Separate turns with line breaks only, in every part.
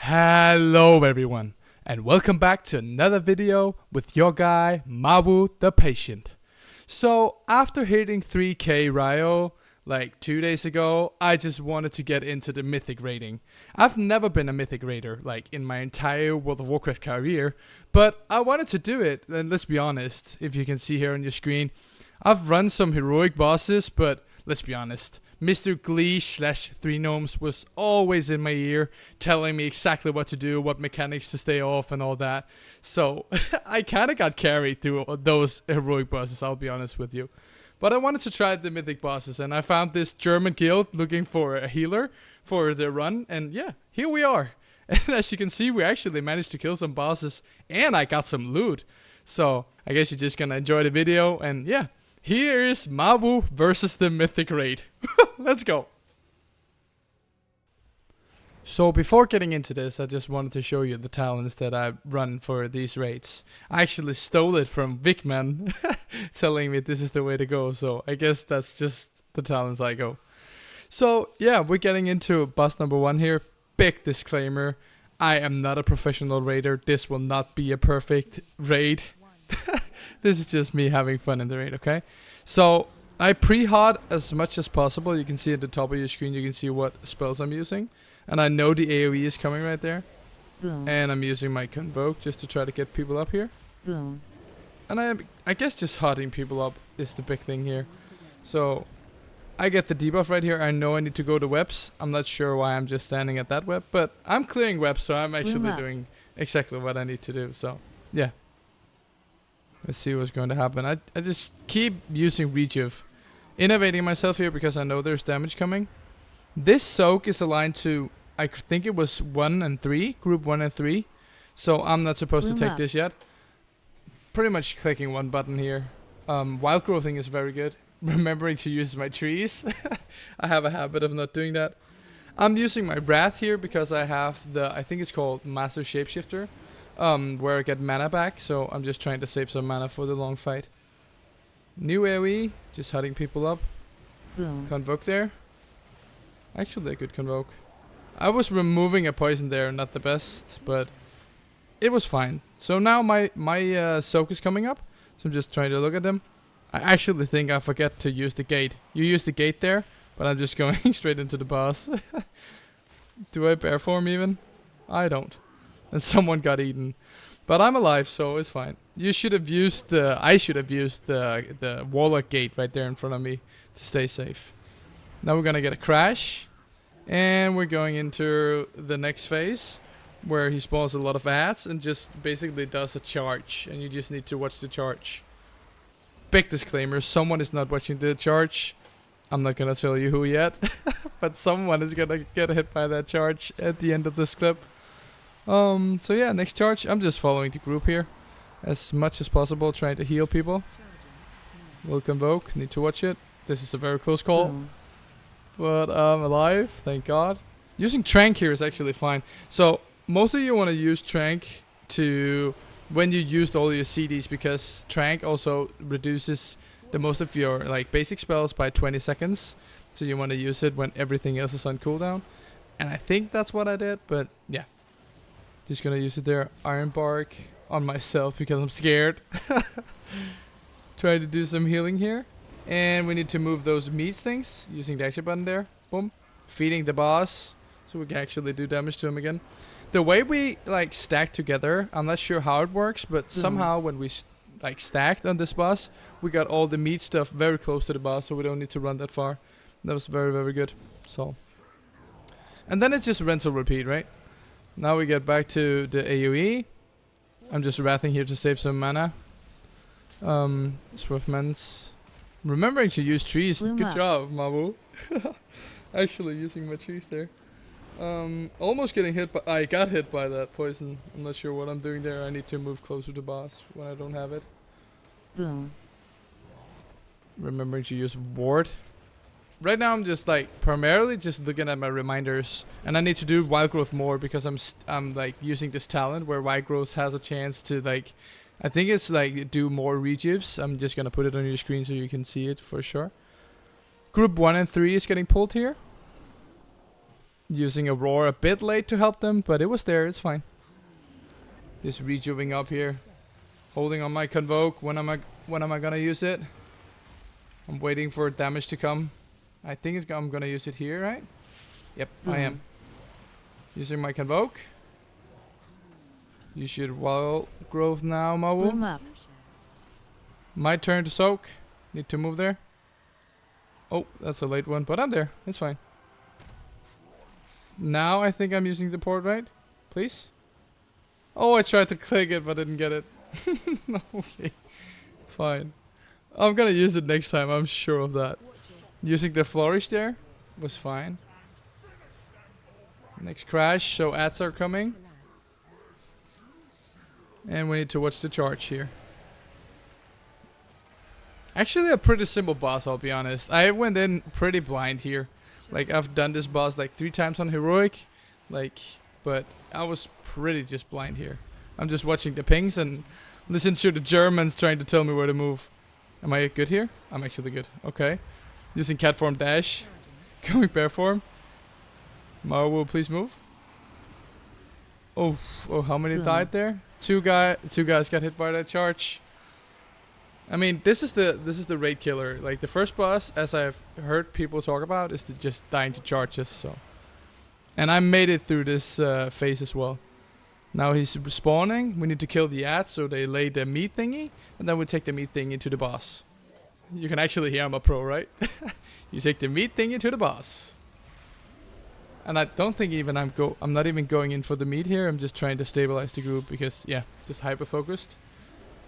Hello everyone, and welcome back to another video with your guy, Mabu the Patient. So, after hitting 3k Ryo like 2 days ago, I just wanted to get into the Mythic raiding. I've never been a Mythic raider, like in my entire World of Warcraft career, but I wanted to do it, and let's be honest, if you can see here on your screen, I've run some heroic bosses, but let's be honest, Mr. Glee / 3 Gnomes was always in my ear, telling me exactly what to do, what mechanics to stay off and all that. So I kind of got carried through those heroic bosses, I'll be honest with you. But I wanted to try the mythic bosses, and I found this German guild looking for a healer for their run, and yeah, here we are. And as you can see, we actually managed to kill some bosses, and I got some loot. So I guess you're just gonna enjoy the video, and yeah. Here is Mabu versus the Mythic Raid. Let's go. So before getting into this, I just wanted to show you the talents that I run for these raids. I actually stole it from Vigman, telling me this is the way to go. So I guess that's just the talents I go. So yeah, we're getting into boss number 1 here. Big disclaimer, I am not a professional raider. This will not be a perfect raid. This is just me having fun in the raid, okay? So, I pre-hot as much as possible. You can see at the top of your screen, you can see what spells I'm using. And I know the AoE is coming right there.
Boom.
And I'm using my Convoke just to try to get people up here.
Boom.
And I guess just hotting people up is the big thing here. So, I get the debuff right here. I know I need to go to webs. I'm not sure why I'm just standing at that web. But I'm clearing webs, so I'm actually doing exactly what I need to do. So, yeah. Let's see what's going to happen. I just keep using Rejuve. Innovating myself here because I know there's damage coming. This soak is aligned to, I think it was 1 and 3. Group 1 and 3. So I'm not supposed to take this yet. Pretty much clicking one button here. Wild growthing is very good. Remembering to use my trees. I have a habit of not doing that. I'm using my Wrath here because I have the, I think it's called Master Shapeshifter. Where I get mana back, so I'm just trying to save some mana for the long fight. New AoE, just hutting people up.
Boom.
Convoke there. Actually a good convoke. I was removing a poison there, not the best, but it was fine. So now my soak is coming up, so I'm just trying to look at them. I actually think I forget to use the gate. You use the gate there, but I'm just going straight into the boss. Do I bear form even? I don't. And someone got eaten, but I'm alive, so it's fine. You should have used the. I should have used the Warlock gate right there in front of me to stay safe. Now we're gonna get a crash, and we're going into the next phase, where he spawns a lot of ads and just basically does a charge, and you just need to watch the charge. Big disclaimer: someone is not watching the charge. I'm not gonna tell you who yet, but someone is gonna get hit by that charge at the end of this clip. So yeah, next charge, I'm just following the group here as much as possible, trying to heal people. Will convoke, need to watch it. This is a very close call. But I'm alive, thank God. Using Trank here is actually fine. So, mostly you want to use Trank to when you used all your CDs, because Trank also reduces the most of your like basic spells by 20 seconds. So you want to use it when everything else is on cooldown. And I think that's what I did, but yeah. Just gonna use it there. Iron Bark on myself because I'm scared. Trying to do some healing here. And we need to move those meats things using the action button there. Boom. Feeding the boss so we can actually do damage to him again. The way we like stack together, I'm not sure how it works, but somehow when we like stacked on this boss, we got all the meat stuff very close to the boss, so we don't need to run that far. That was very, very good. So, and then it's just rinse and repeat, right? Now we get back to the AoE. I'm just wrathing here to save some mana. Swiftmans. Remembering to use trees. Good job, Mabu. Actually using my trees there. Almost getting hit by... I got hit by that poison. I'm not sure what I'm doing there. I need to move closer to boss when I don't have it.
Boom.
Remembering to use ward. Right now I'm just like primarily just looking at my reminders, and I need to do wild growth more because I'm like using this talent where wild growth has a chance to like, I think it's like do more rejuves. I'm just gonna put it on your screen so you can see it for sure. Group 1 and 3 is getting pulled here. using a roar a bit late to help them, but it was there. It's fine. Just rejuvening up here, holding on my Convoke. When am I gonna use it? I'm waiting for damage to come. I think I'm gonna use it here, right? Yep, I am. Using my Convoke. You should Wild Growth now, Mawu.
Bloom up.
My turn to soak. Need to move there. Oh, that's a late one, but I'm there. It's fine. Now I think I'm using the port, right? Please? Oh, I tried to click it, but didn't get it. Okay. Fine. I'm gonna use it next time, I'm sure of that. Using the flourish there was fine. Next crash, so ads are coming. And we need to watch the charge here. Actually a pretty simple boss, I'll be honest. I went in pretty blind here. Like, I've done this boss like 3 times on Heroic. Like, but I was pretty just blind here. I'm just watching the pings and listen to the Germans trying to tell me where to move. Am I good here? I'm actually good. Okay. Using cat form dash. Going bear form. Marwo, please move. Oh, how many died there? Two guys got hit by that charge. I mean, this is the raid killer. Like the first boss, as I've heard people talk about, is just dying to charges. So, and I made it through this phase as well. Now he's respawning. We need to kill the ads so they lay the meat thingy, and then we take the meat thingy to the boss. You can actually hear I'm a pro, right? You take the meat thingy to the boss. And I don't think even I'm not even going in for the meat here. I'm just trying to stabilize the group because yeah, just hyper focused.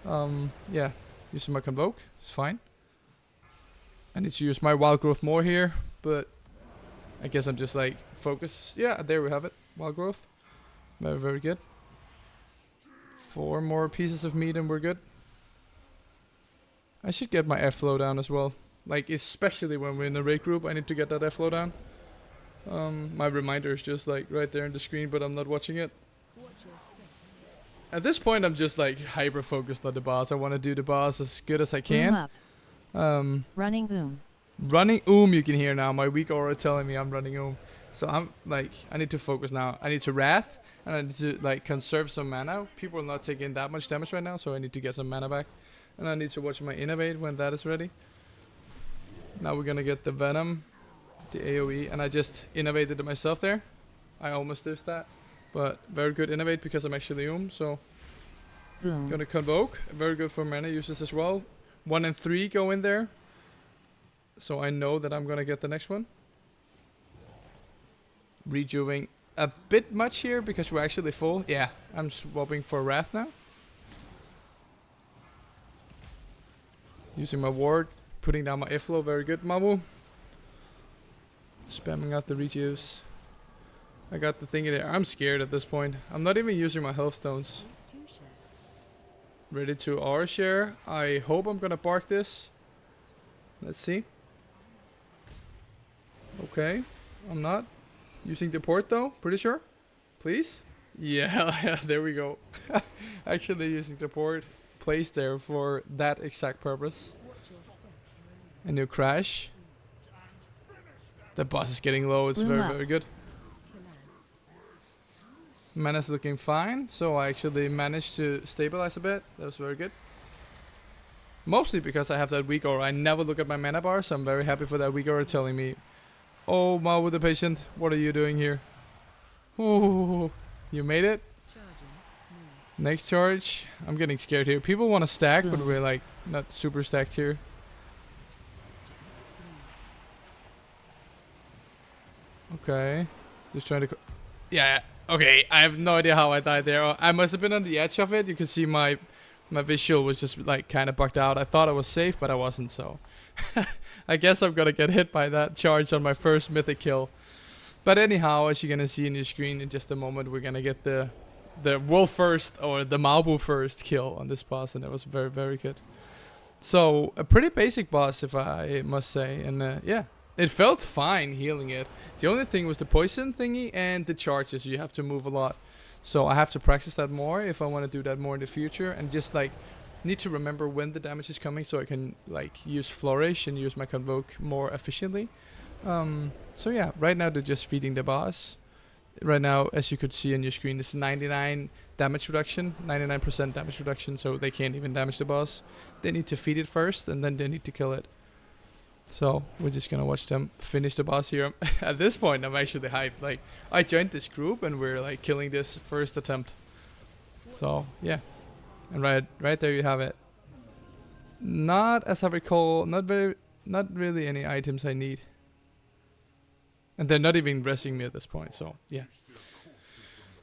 Yeah. Using my Convoke, it's fine. I need to use my Wild Growth more here, but I guess I'm just like focus. Yeah, there we have it. Wild Growth. Very, very good. 4 more pieces of meat and we're good. I should get my F-flow down as well. Like, especially when we're in a raid group, I need to get that F-flow down. My reminder is just like right there on the screen, but I'm not watching it. At this point, I'm just like hyper focused on the boss. I want to do the boss as good as I can.
Running
Running you can hear now. My weak aura telling me I'm running So I'm like, I need to focus now. I need to wrath, and I need to like conserve some mana. People are not taking that much damage right now, so I need to get some mana back. And I need to watch my innovate when that is ready. Now we're gonna get the venom, the AoE, and I just innovated it myself there. I almost did that. But very good innovate because I'm actually so gonna Convoke. Very good for mana uses as well. 1 and 3 go in there. So I know that I'm gonna get the next one. Rejuvening a bit much here because we're actually full. Yeah, I'm swapping for Wrath now. Using my ward, putting down my Iflow. Very good, Mamu. Spamming out the rejuves. I got the thing in there. I'm scared at this point. I'm not even using my health stones. Ready to R share. I hope I'm gonna bark this. Let's see. Okay. I'm not. Using the port though. Pretty sure. Please. Yeah, there we go. Actually using the port. Placed there for that exact purpose. A new crash. The boss is getting low. It's very, very good. Mana's looking fine, so I actually managed to stabilize a bit. That was very good. Mostly because I have that weak aura. I never look at my mana bar, so I'm very happy for that weak aura telling me, oh, Mawu the patient, what are you doing here? Ooh, you made it? Next charge. I'm getting scared here. People want to stack, but we're like not super stacked here. Okay. Just trying to... Yeah. Okay, I have no idea how I died there. I must have been on the edge of it. You can see my visual was just like kind of bugged out. I thought I was safe, but I wasn't, so... I guess I'm gonna get hit by that charge on my first mythic kill. But anyhow, as you're gonna see in your screen in just a moment, we're gonna get the world first, or the Malbu first kill on this boss, and it was very, very good. So, a pretty basic boss, if I must say, and yeah. It felt fine healing it. The only thing was the poison thingy and the charges. You have to move a lot. So I have to practice that more if I want to do that more in the future. And just like need to remember when the damage is coming so I can like use Flourish and use my Convoke more efficiently. So yeah, right now they're just feeding the boss. Right now, as you could see on your screen, it's 99 damage reduction, 99% damage reduction, so they can't even damage the boss. They need to feed it first, and then they need to kill it. So we're just gonna watch them finish the boss here. At this point, I'm actually hyped. Like, I joined this group, and we're like killing this first attempt. So yeah, and right there you have it. Not, as I recall, not really any items I need. And they're not even resting me at this point, so yeah.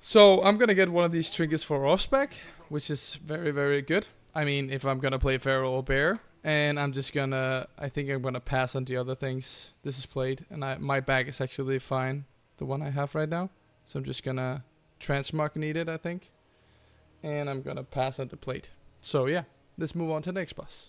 So I'm gonna get one of these trinkets for off spec, which is very, very good. I mean, if I'm gonna play Pharaoh or Bear, and I think I'm gonna pass on the other things. This is played, and my bag is actually fine, the one I have right now. So I'm just gonna transmog need it, I think. And I'm gonna pass on the plate. So yeah, let's move on to the next boss.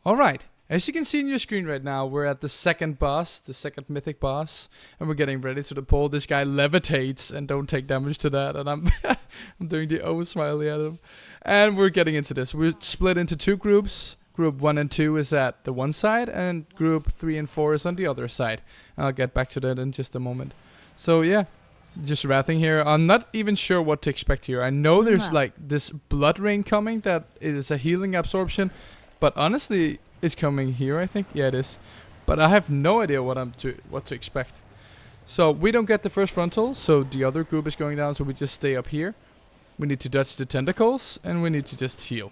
Alright. As you can see on your screen right now, we're at the second boss, the second mythic boss, and we're getting ready to the pole. This guy levitates and don't take damage to that, and I'm I'm doing the O smiley at him. And we're getting into this. We're split into two groups. Group 1 and 2 is at the one side, and group 3 and 4 is on the other side. And I'll get back to that in just a moment. So yeah, just wrathing here. I'm not even sure what to expect here. I know there's like this blood rain coming that is a healing absorption, but honestly, it's coming here, I think. Yeah, it is. But I have no idea what to expect. So we don't get the first frontal, so the other group is going down, so we just stay up here. We need to dodge the tentacles, and we need to just heal.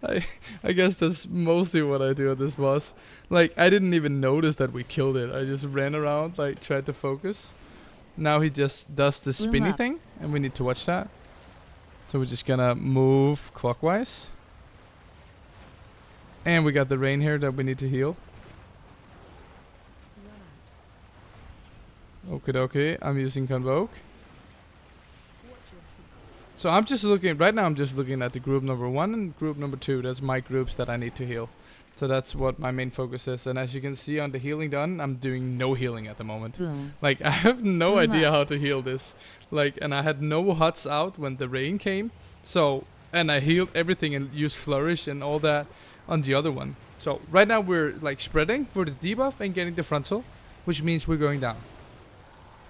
I guess that's mostly what I do at this boss. Like, I didn't even notice that we killed it. I just ran around, like, tried to focus. Now he just does the spinny thing, and we need to watch that. So we're just gonna move clockwise. And we got the rain here that we need to heal. Okay, dokie. I'm using Convoke. So I'm just looking, right now I'm just looking at the group number 1 and group number 2. That's my groups that I need to heal. So that's what my main focus is. And as you can see on the healing done, I'm doing no healing at the moment. Like, I have no idea how to heal this. Like, and I had no huts out when the rain came. So, and I healed everything and used Flourish and all that on the other one. So right now we're like spreading for the debuff and getting the frontal, which means we're going down.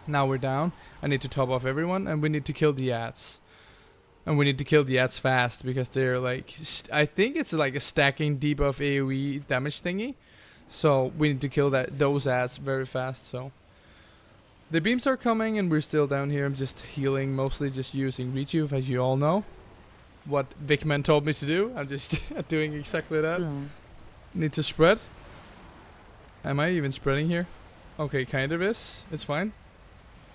Now we're down. I need to top off everyone, and we need to kill the ads. And we need to kill the ads fast, because they're like, I think it's like a stacking debuff AoE damage thingy. So we need to kill those ads very fast. So the beams are coming, and we're still down here. I'm just healing, mostly just using Rejuve, as you all know. What Vicman told me to do. I'm just doing exactly that. Need to spread. Am I even spreading here? Okay, kind of is. It's fine.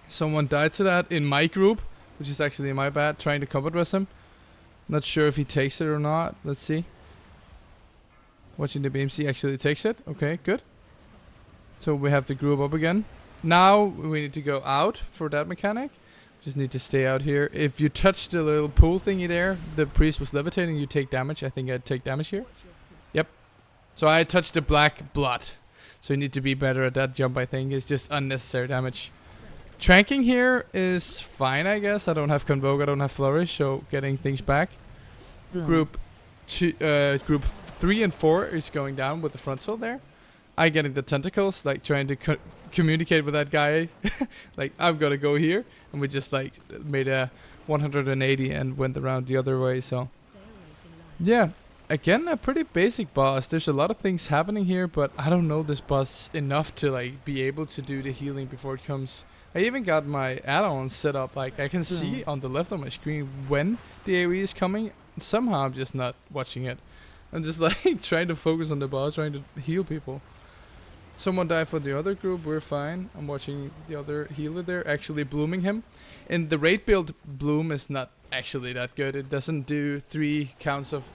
Someone died to that in my group, which is actually my bad, trying to combat res him. Not sure if he takes it or not. Let's see. Watching the BMC actually takes it. Okay, good. So we have the group up again. Now we need to go out for that mechanic. Just need to stay out here. If you touch the little pool thingy there, the priest was levitating, you take damage. I think I'd take damage here. Yep. So I touched the black blood. So you need to be better at that jump, I think. It's just unnecessary damage. Tranking here is fine, I guess. I don't have Convoke, I don't have Flourish, so getting things back. Group 3 and 4 is going down with the frontal there. I getting the tentacles, like trying to communicate with that guy. Like, I'm gonna go here. And we just like made a 180 and went around the other way, so. Yeah, again, a pretty basic boss. There's a lot of things happening here, but I don't know this boss enough to like be able to do the healing before it comes. I even got my add-ons set up, like I can see on the left of my screen when the AoE is coming. Somehow I'm just not watching it. I'm just like trying to focus on the boss, trying to heal people. Someone died for the other group, we're fine. I'm watching the other healer there, actually blooming him. And the raid build bloom is not actually that good. It doesn't do 3 counts of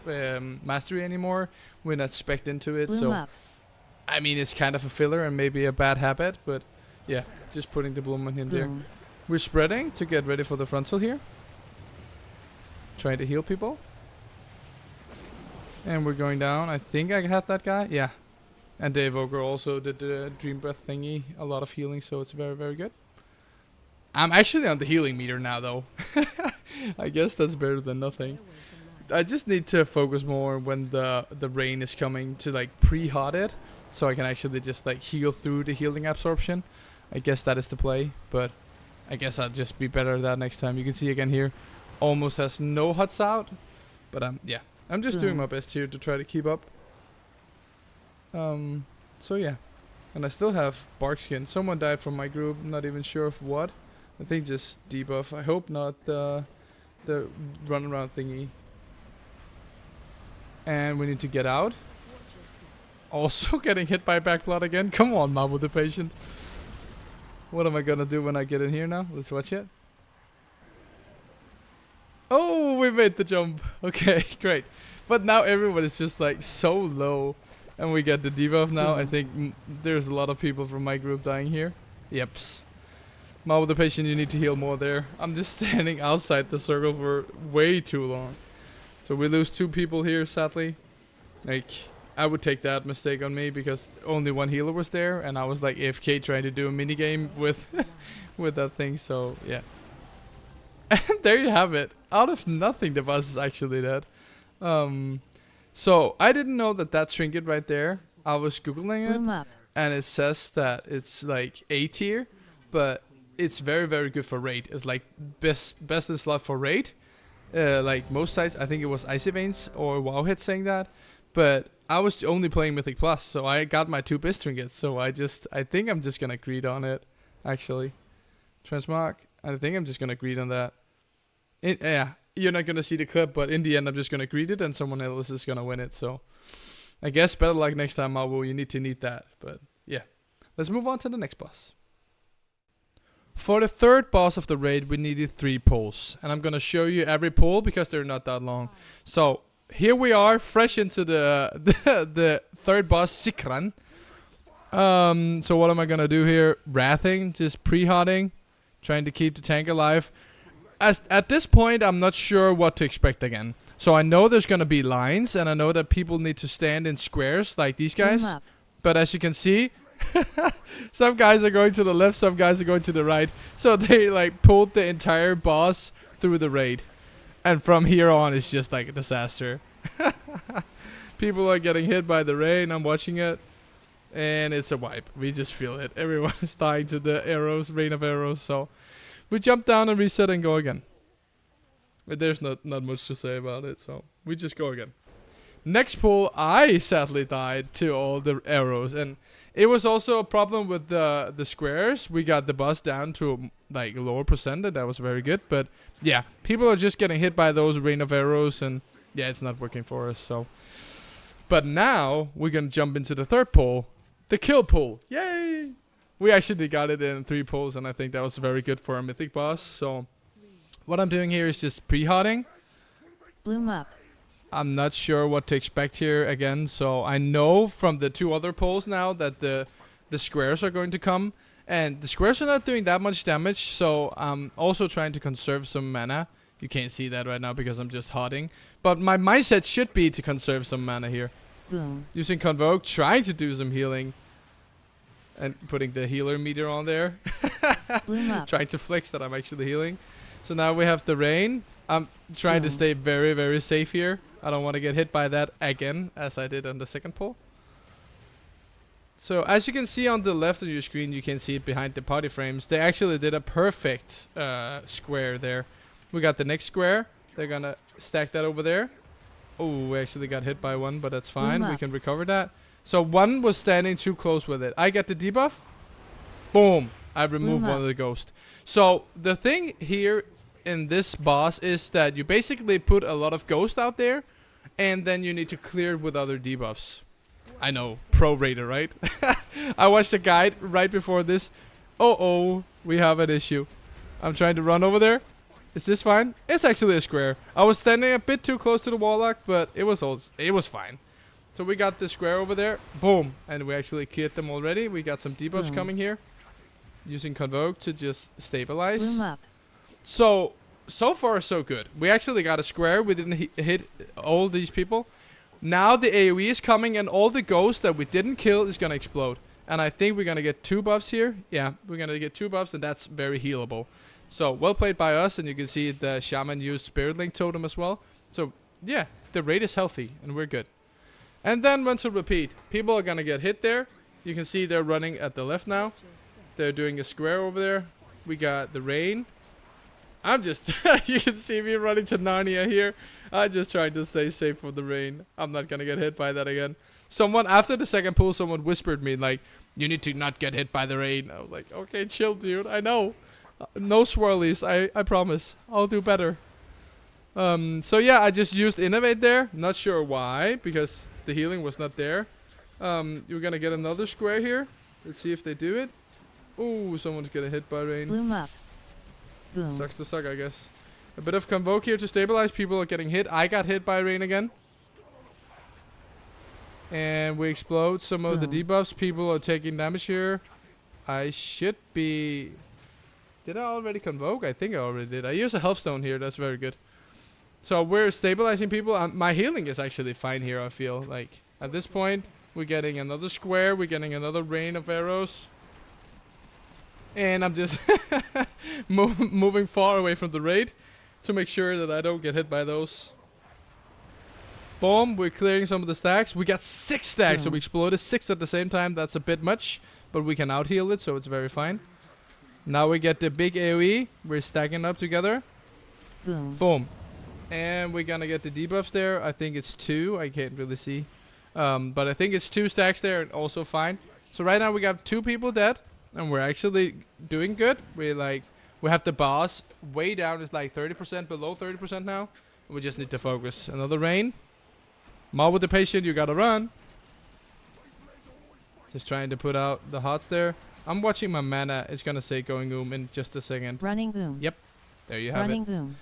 mastery anymore. We're not spec'd into it, so I mean, it's kind of a filler and maybe a bad habit, but yeah, just putting the bloom on him there. We're spreading to get ready for the frontal here. Trying to heal people. And we're going down. I think I had that guy. Yeah. And Dave Ogre also did the Dream Breath thingy. A lot of healing, so it's very, very good. I'm actually on the healing meter now, though. I guess that's better than nothing. I just need to focus more when the rain is coming to like pre-hot it, so I can actually just like heal through the healing absorption. I guess that is the play, but I guess I'll just be better at that next time. You can see again here, almost has no huts out, but yeah, I'm just doing my best here to try to keep up. So yeah, and I still have bark skin. Someone died from my group, not even sure of what. I think just debuff. I hope not the run around thingy. And we need to get out. Also getting hit by backblood again. Come on, Marvel the Patient. What am I gonna do when I get in here now? Let's watch it. Oh, we made the jump. Okay, great. But now everyone is just like so low. And we get the debuff now. I think there's a lot of people from my group dying here. Yeps. Marvel the Patient, you need to heal more there. I'm just standing outside the circle for way too long. So we lose 2 people here, sadly. Like, I would take that mistake on me because only 1 healer was there. And I was like AFK trying to do a minigame with, with that thing. So, yeah. And there you have it. Out of nothing, the boss is actually dead. So, I didn't know that trinket right there. I was Googling it. And it says that it's like A tier. But it's very, very good for raid. It's like best in slot for raid. Like most sites, I think it was Icy Veins or Wowhead saying that. But I was only playing Mythic Plus, so I got my 2 best trinkets. So I think I'm just gonna greed on it, actually. Transmark, I think I'm just gonna greed on that. Yeah, you're not gonna see the clip, but in the end I'm just gonna greed it and someone else is gonna win it. So I guess better luck next time, Marvel. You need to need that. But yeah, let's move on to the next boss. For the 3rd boss of the raid, we needed 3 pulls. And I'm going to show you every pull because they're not that long. So, here we are, fresh into the 3rd boss, Sikran. So what am I going to do here? Wrathing, just pre-hotting, trying to keep the tank alive. At this point, I'm not sure what to expect again. So I know there's going to be lines, and I know that people need to stand in squares like these guys. But as you can see, some guys are going to the left, some guys are going to the right. So they like pulled the entire boss through the raid. And from here on, it's just like a disaster. People are getting hit by the rain, I'm watching it. And it's a wipe. We just feel it. Everyone is dying to the arrows, rain of arrows. So we jump down and reset and go again. But there's not much to say about it, so we just go again. Next pull, I sadly died to all the arrows, and it was also a problem with the squares. We got the boss down to like lower percentage. That was very good, but yeah, people are just getting hit by those rain of arrows, and yeah, it's not working for us. So, but now we're gonna jump into the 3rd pull, the kill pull. Yay! We actually got it in 3 pulls, and I think that was very good for a mythic boss. So, what I'm doing here is just pre-hotting.
Bloom up.
I'm not sure what to expect here again, so I know from the 2 other pulls now that the squares are going to come, and the squares are not doing that much damage, so I'm also trying to conserve some mana. You can't see that right now because I'm just hotting, but my mindset should be to conserve some mana here.
Boom.
Using Convoke, trying to do some healing, and putting the healer meter on there. Trying to flex that I'm actually healing. So now we have the rain. I'm trying to stay very, very safe here. I don't want to get hit by that again, as I did on the 2nd pull. So, as you can see on the left of your screen, you can see it behind the party frames. They actually did a perfect square there. We got the next square. They're gonna stack that over there. Oh, we actually got hit by one, but that's fine. We can recover that. So, one was standing too close with it. I get the debuff. Boom. I removed one of the ghosts. So, the thing here in this boss is that you basically put a lot of ghosts out there, and then you need to clear it with other debuffs. I know, pro raider, right? I watched a guide right before this. Oh, we have an issue. I'm trying to run over there. Is this fine? It's actually a square. I was standing a bit too close to the warlock, but it was fine. So we got the square over there. Boom, and we actually killed them already. We got some debuffs coming here, using Convoke to just stabilize. So far so good. We actually got a square. We didn't hit all these people. Now the AoE is coming, and all the ghosts that we didn't kill is gonna explode. And I think we're gonna get 2 buffs here. Yeah, we're gonna get 2 buffs, and that's very healable. So well played by us, and you can see the shaman used Spirit Link Totem as well. So yeah, the raid is healthy and we're good. And then rinse and repeat. People are gonna get hit there. You can see they're running at the left now. They're doing a square over there. We got the rain. I'm just, you can see me running to Narnia here. I just trying to stay safe from the rain. I'm not gonna get hit by that again. Someone, after the second pool, someone whispered me like, you need to not get hit by the rain. I was like, okay, chill, dude. I know. No swirlies. I promise. I'll do better. So yeah, I just used Innovate there. Not sure why, because the healing was not there. You're gonna get another square here. Let's see if they do it. Ooh, someone's getting hit by rain.
Bloom up. Boom.
Sucks to suck, I guess. A bit of Convoke here to stabilize. People are getting hit. I got hit by rain again. And we explode some of the debuffs. People are taking damage here. I should be... Did I already Convoke? I think I already did. I use a health stone here. That's very good. So we're stabilizing people. My healing is actually fine here, I feel. Like, at this point, we're getting another square. We're getting another rain of arrows. And I'm just moving far away from the raid to make sure that I don't get hit by those. Boom, we're clearing some of the stacks. We got 6 stacks, so we exploded 6 at the same time. That's a bit much, but we can out-heal it, so it's very fine. Now we get the big AoE. We're stacking up together.
Boom.
Boom. And we're gonna get the debuffs there. I think it's 2. I can't really see. But I think it's 2 stacks there, and also fine. So right now we got 2 people dead. And we're actually doing good. We have the boss way down. It's like 30%, below 30% now. We just need to focus. Another rain. Maul with the patient, you gotta run. Just trying to put out the hots there. I'm watching my mana. It's gonna say going in just a second.
Running boom.
Yep. There you have
Running
it.
boom.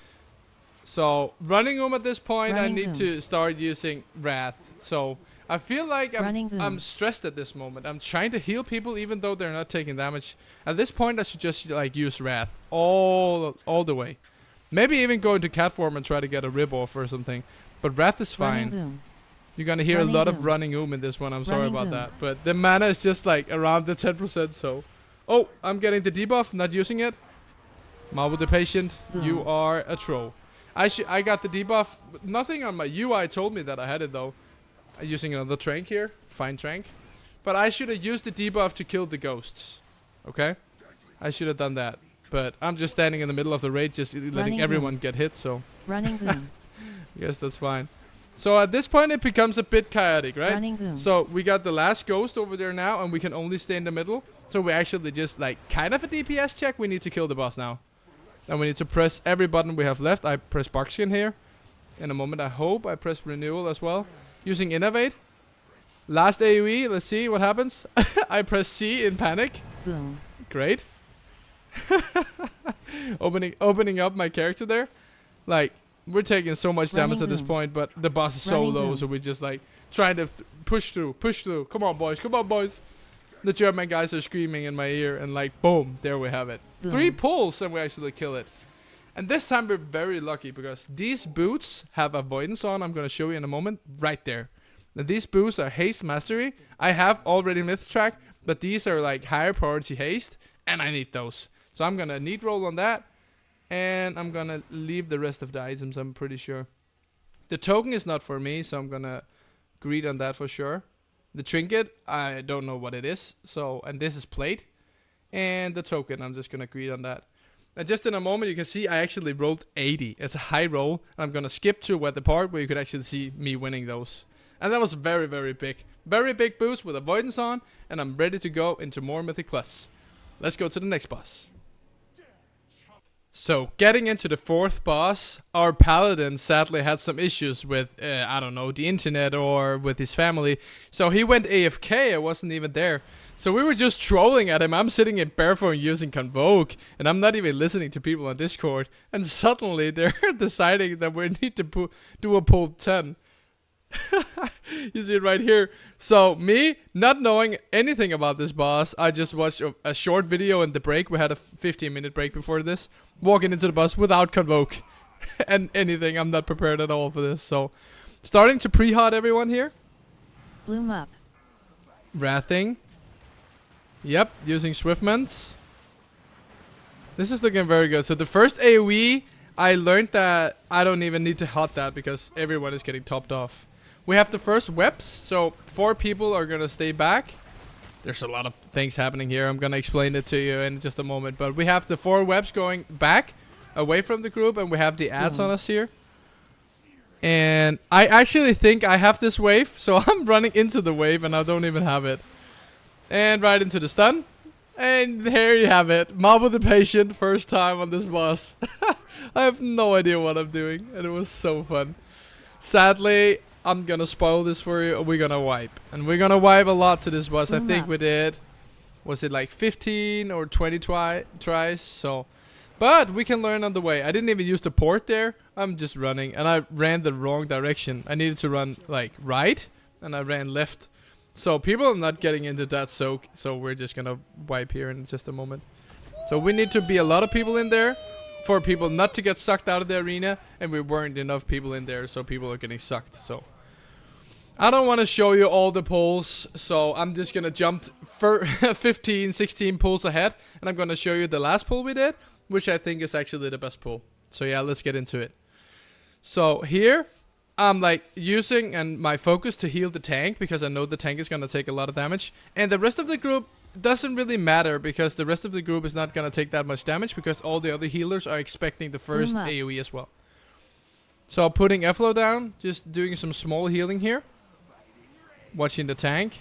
So running at this point,
Running
I need to start using Wrath. So I feel like I'm stressed at this moment. I'm trying to heal people even though they're not taking damage. At this point, I should just like use Wrath all the way. Maybe even go into cat form and try to get a rib off or something. But Wrath is fine. You're gonna hear a lot of running in this one. I'm sorry about that. But the mana is just like around the 10%. So, oh, I'm getting the debuff. Not using it. Maul with the patient. You are a troll. I got the debuff. But nothing on my UI told me that I had it though. Using another trank here. Fine trank. But I should have used the debuff to kill the ghosts. Okay? I should have done that. But I'm just standing in the middle of the raid, just letting everyone get hit, so...
Running boom.
I guess that's fine. So at this point it becomes a bit chaotic, right?
Running boom.
So we got the last ghost over there now, and we can only stay in the middle. So we actually just, like, kind of a DPS check. We need to kill the boss now. And we need to press every button we have left. I press Barkskin here. In a moment, I hope I press Renewal as well. Using Innovate. Last AoE, let's see what happens. I press C in panic.
Boom.
Great. opening up my character there. Like, we're taking so much damage at this point, but the boss is so low, so we're just like trying to push through. Come on, boys. Come on, boys. The German guys are screaming in my ear, and like, boom, there we have it. 3 pulls, and we actually kill it. And this time we're very lucky because these boots have avoidance on. I'm going to show you in a moment. Right there. Now, these boots are haste mastery. I have already myth track, but these are like higher priority haste, and I need those. So I'm going to need roll on that. And I'm going to leave the rest of the items, I'm pretty sure. The token is not for me, so I'm going to greed on that for sure. The trinket, I don't know what it is. So, and this is plate. And the token, I'm just going to greed on that. And just in a moment, you can see I actually rolled 80. It's a high roll. I'm going to skip to the part where you could actually see me winning those. And that was very, very big. Very big boost with avoidance on. And I'm ready to go into more Mythic Plus. Let's go to the next boss. So, getting into the 4th boss, our paladin sadly had some issues with, I don't know, the internet or with his family. So he went AFK, I wasn't even there. So we were just trolling at him. I'm sitting in barefoot using Convoke, and I'm not even listening to people on Discord. And suddenly they're deciding that we need to do a pull 10. You see it right here. So me, not knowing anything about this boss, I just watched a short video in the break. We had a 15-minute break before this. Walking into the boss without Convoke and anything. I'm not prepared at all for this. So starting to pre-hot everyone here.
Bloom up.
Wrathing. Yep, using Swiftments. This is looking very good. So the first AoE, I learned that I don't even need to hot that because everyone is getting topped off. We have the first webs, so 4 people are gonna stay back. There's a lot of things happening here. I'm gonna explain it to you in just a moment. But we have the 4 webs going back, away from the group, and we have the ads on us here. And I actually think I have this wave, so I'm running into the wave and I don't even have it. And right into the stun. And there you have it. Marble the Patient, first time on this boss. I have no idea what I'm doing, and it was so fun. Sadly, I'm gonna spoil this for you. We're gonna wipe. And we're gonna wipe a lot to this boss. I think we did, was it like 15 or 20 tries? So, but we can learn on the way. I didn't even use the port there. I'm just running, and I ran the wrong direction. I needed to run like right, and I ran left. So people are not getting into that soak, so we're just gonna wipe here in just a moment. So we need to be a lot of people in there for people not to get sucked out of the arena, and we weren't enough people in there, so people are getting sucked. So I don't want to show you all the pulls, so I'm just gonna jump 15, 16 pulls ahead, and I'm gonna show you the last pull we did, which I think is actually the best pull. So yeah, let's get into it. So here, I'm like using and my focus to heal the tank because I know the tank is gonna take a lot of damage, and the rest of the group doesn't really matter because the rest of the group is not gonna take that much damage because all the other healers are expecting the first AoE as well. So putting Efflo down, just doing some small healing here, watching the tank,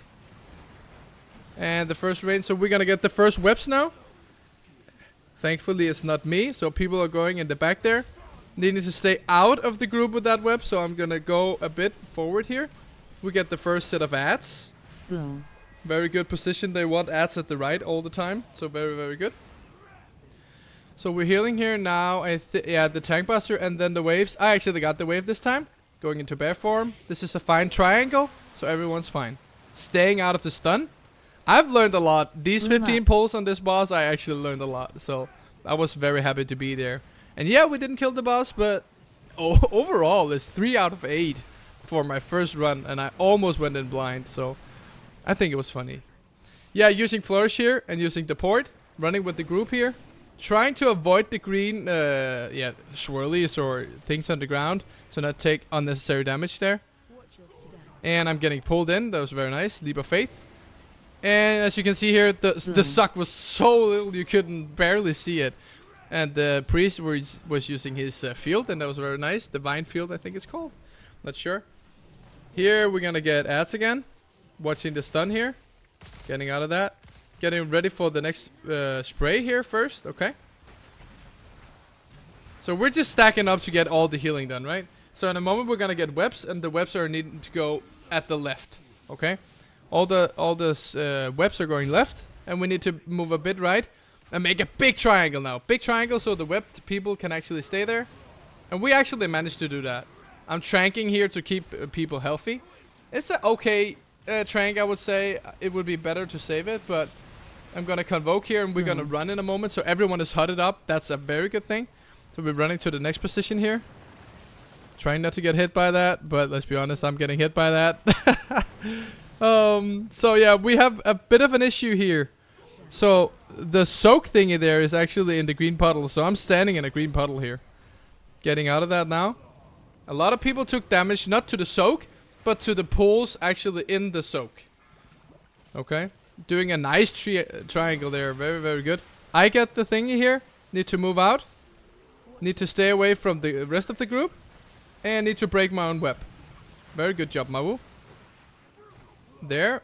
and the first rain. So we're gonna get the first webs now. Thankfully it's not me, so people are going in the back there. They need to stay out of the group with that web, so I'm gonna go a bit forward here. We get the first set of ads.
Boom.
Very good position. They want ads at the right all the time, so very, very good. So we're healing here now. Yeah, the tank buster and then the waves. I actually got the wave this time. Going into bear form. This is a fine triangle, so everyone's fine. Staying out of the stun. I've learned a lot. These 15 pulls on this boss, I actually learned a lot. So I was very happy to be there. And yeah, we didn't kill the boss, but overall, it's 3 out of 8 for my first run, and I almost went in blind, so I think it was funny. Yeah, using Flourish here, and using the port, running with the group here, trying to avoid the green, swirlies or things on the ground, so not take unnecessary damage there. And I'm getting pulled in, that was very nice, Leap of Faith. And as you can see here, the suck was so little you couldn't barely see it. And the priest was using his field, and that was very nice. Divine field, I think it's called. Not sure. Here we're gonna get ads again. Watching the stun here. Getting out of that. Getting ready for the next spray here first. Okay. So we're just stacking up to get all the healing done, right? So in a moment we're gonna get webs, and the webs are needing to go at the left. Okay. All the webs are going left, and we need to move a bit right. And make a big triangle now. Big triangle so the webbed people can actually stay there. And we actually managed to do that. I'm tranking here to keep people healthy. It's an okay trank, I would say. It would be better to save it, but I'm gonna convoke here and we're gonna run in a moment. So everyone is hotted up. That's a very good thing. So we're running to the next position here. Trying not to get hit by that, but let's be honest, I'm getting hit by that. So yeah, we have a bit of an issue here. So the soak thingy there is actually in the green puddle, so I'm standing in a green puddle here. Getting out of that now. A lot of people took damage, not to the soak, but to the pulls actually in the soak. Okay. Doing a nice triangle there, very, very good. I get the thingy here, need to move out. Need to stay away from the rest of the group. And need to break my own web. Very good job, Mawu. There.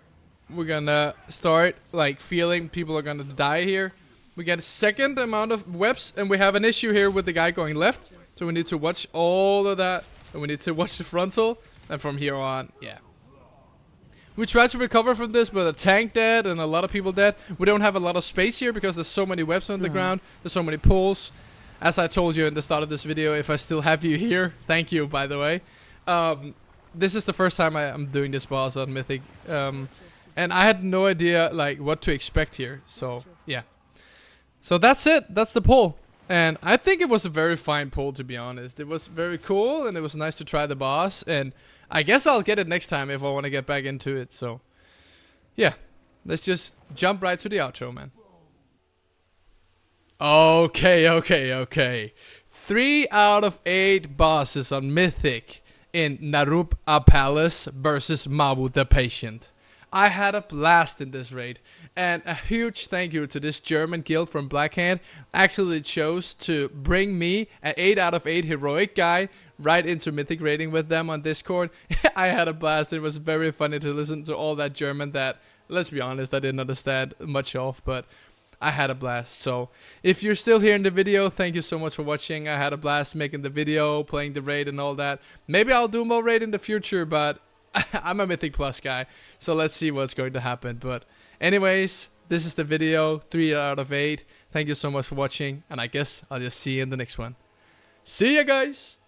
We're gonna start like feeling people are gonna die here. We get a second amount of webs, and we have an issue here with the guy going left. So we need to watch all of that, and we need to watch the frontal. And from here on, yeah. We tried to recover from this, but a tank dead and a lot of people dead. We don't have a lot of space here because there's so many webs on the ground. There's so many pulls. As I told you in the start of this video, if I still have you here, thank you, by the way. This is the first time I'm doing this boss on Mythic. And I had no idea like what to expect here. So yeah. So that's it. That's the pull. And I think it was a very fine pull, to be honest. It was very cool, and it was nice to try the boss. And I guess I'll get it next time if I want to get back into it. So yeah. Let's just jump right to the outro, man. Okay. 3 out of 8 bosses on Mythic in Nerub-ar Palace versus Mawu the Patient. I had a blast in this raid, and a huge thank you to this German guild from Blackhand. Actually chose to bring me, an 8 out of 8 heroic guy, right into Mythic raiding with them on Discord. I had a blast. It was very funny to listen to all that German that, let's be honest, I didn't understand much of, but I had a blast. So if you're still here in the video, thank you so much for watching. I had a blast making the video, playing the raid and all that. Maybe I'll do more raid in the future, but I'm a Mythic Plus guy, so let's see what's going to happen. But anyways, this is the video, 3 out of 8. Thank you so much for watching, and I guess I'll just see you in the next one. See ya, guys!